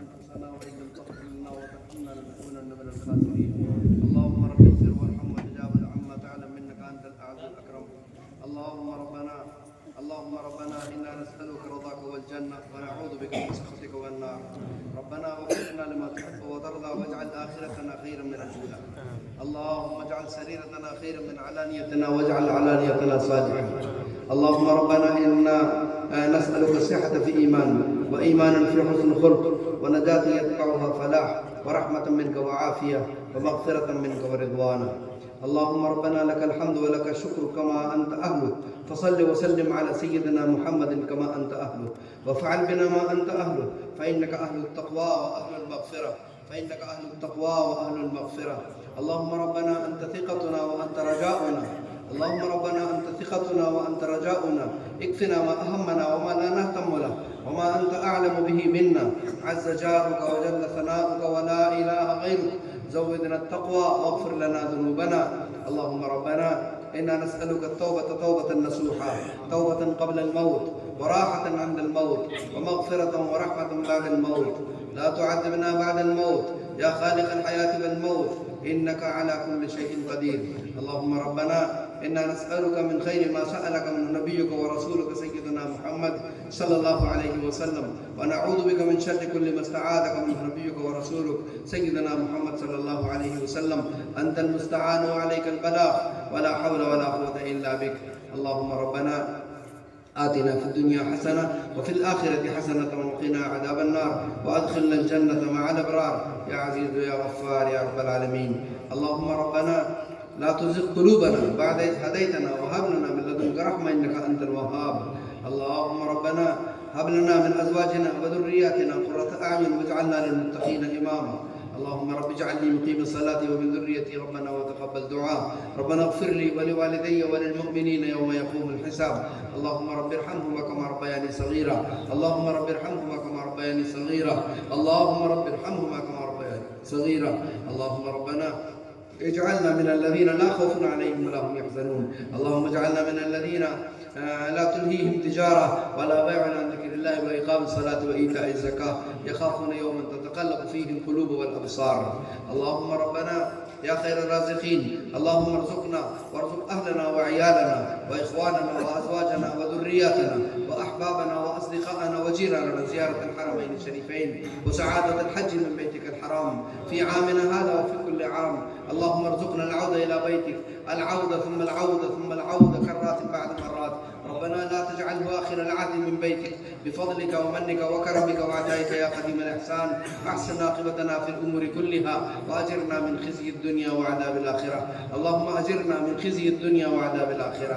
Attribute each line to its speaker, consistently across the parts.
Speaker 1: أنفسنا وإن لم تغفر لنا وترحمنا لنكونن من الخاسرين. اللهم رب اغفر وارحم وتجاوز عما تعلم إنك أنت الأعز الأكرم. اللهم ربنا إنا نسألك رضاك والجنة ونعوذ بك من سخطك والنار. ربنا وفقنا لما تحب وترضى واجعل آخرتنا خيرا من الأولى. اللهم اجعل سريرتنا خيرا من علانيتنا واجعل علانيتنا صالحة. اللهم ربنا إنا نسألك الصحة في إيماننا وإيمانا في حسن خلق ونجاة يتبعها فلاح ورحمة منك وعافية ومغفرة منك ورضوانا. اللهم ربنا لك الحمد ولك الشكر كما أنت أهله، فصل وسلم على سيدنا محمد كما أنت أهله، وافعل بنا ما أنت أهله، فإنك أهل التقوى وأهل المغفرة، فإنك أهل التقوى وأهل المغفرة. اللهم ربنا أنت ثقتنا وأنت رجاؤنا، اللهم ربنا أنت ثقتنا وأنت رجاؤنا، اكفنا ما أهمنا وما لا نهتم له وما أنت أعلم به منا، عز جارك وجل ثناؤك ولا إله غيرك. زودنا التقوى واغفر لنا ذنوبنا. اللهم ربنا إنا نسألك التوبة توبة نصوحا، توبة قبل الموت وراحة عند الموت ومغفرة ورحمة بعد الموت. لا تعذبنا بعد الموت يا خالق الحياة والموت، إنك على كل شيء قدير. اللهم ربنا إنا نسألك من خير ما سألك من نبيك ورسولك سيدنا محمد صلى الله عليه وسلم، ونعوذ بك من شر كل ما استعاذك من نبيك ورسولك سيدنا محمد صلى الله عليه وسلم. أنت المستعان وعليك البلاغ ولا حول ولا قوة إلا بك. اللهم ربنا آتنا في الدنيا حسنة وفي الآخرة حسنة وقنا عذاب النار وأدخلنا الجنة مع الأبرار يا عزيز يا غفار يا رب العالمين. اللهم ربنا لا تزغ قلوبنا بعد إذ هديتنا وهب لنا من لدنك رحمة إنك أنت الوهاب. اللهم ربنا هب لنا من أزواجنا وذرياتنا قرة أعين واجعلنا للمتقين إماما. اللهم رب اجعلني مقيم الصلاة ومن ذريتي ربنا وتقبل دعاء. ربنا اغفر لي ولوالدي وللمؤمنين يوم يقوم الحساب. اللهم رب ارحمهما كما ربياني صغيرا، اللهم رب ارحمهما كما ربياني صغيرا، اللهم رب ارحمهما كما ربياني صغيرا. اللهم ربنا اجعلنا من الذين لا خوف عليهم ولا هم يحزنون. اللهم اجعلنا من الذين لا تلهيهم تجارة ولا بيع عن ذكر الله وإقام الصلاة وإيتاء الزكاة يخافون يوما تتقلب فيه القلوب والأبصار. اللهم ربنا يا خير الرازقين، اللهم ارزقنا وارزق أهلنا وعيالنا وإخواننا وأزواجنا وذرياتنا وأحبابنا وأصدقائنا وجيراننا زيارة الحرمين الشريفين وسعادة الحج من بيتك الحرام في عامنا هذا وفي كل عام. اللهم ارزقنا العودة إلى بيتك، العودة ثم العودة ثم العودة كرات بعد مرات. ربنا لا تجعله آخر العهد من بيتك، بفضلك ومنك وكرمك وعطائك يا قديم الإحسان. أحسن عاقبتنا في الأمور كلها وأجرنا من خزي الدنيا وعذاب الآخرة. اللهم أجرنا من خزي الدنيا وعذاب الآخرة.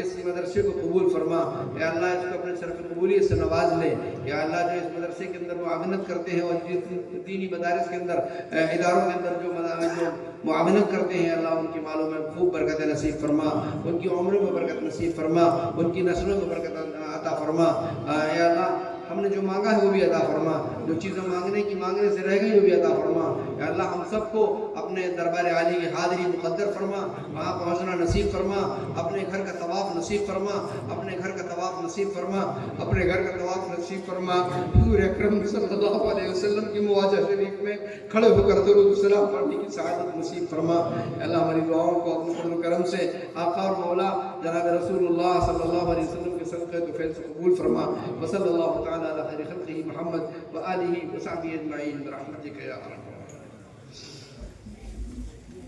Speaker 1: اس مدرسے کو قبول فرما، یا اللہ اس کو اپنے شرف قبولیت سے نواز لے، یا اللہ جو اس مدرسے کے اندر معاونت کرتے ہیں اور دینی مدارس کے اندر اداروں کے اندر جو معاونت کرتے ہیں، اللہ ان کی مالوں میں خوب برکت نصیب فرما، ان کی عمروں میں برکت نصیب فرما، ان کی نسلوں میں برکت عطا فرما، یا اللہ ہم نے جو مانگا ہے وہ بھی عطا فرما، جو چیزیں مانگنے سے رہ گئی وہ بھی عطا فرما، یا اللہ ہم سب کو اپنے دربار عالی کی حاضری مقدر فرما، وہاں پہنچنا نصیب فرما، اپنے گھر کا طواف نصیب فرما، اپنے گھر کا طواف نصیب فرما، اپنے گھر کا طواف نصیب فرما، حضور اکرم صلی اللہ علیہ وسلم کی مواجہ شریف میں کھڑے ہو کر درود و سلام پڑھنے کی سعادت نصیب فرما، اللہ ہماری دعاؤں کو اپنے فضل و کرم سے آقا اور مولا جناب رسول اللہ صلی اللہ علیہ وسلم کے صدقے تو فیض قبول فرما، وصلی اللہ تعالی علی خیر خلقہ محمد وآلہ وصحبہ اجمعین برحمتک یا ارحم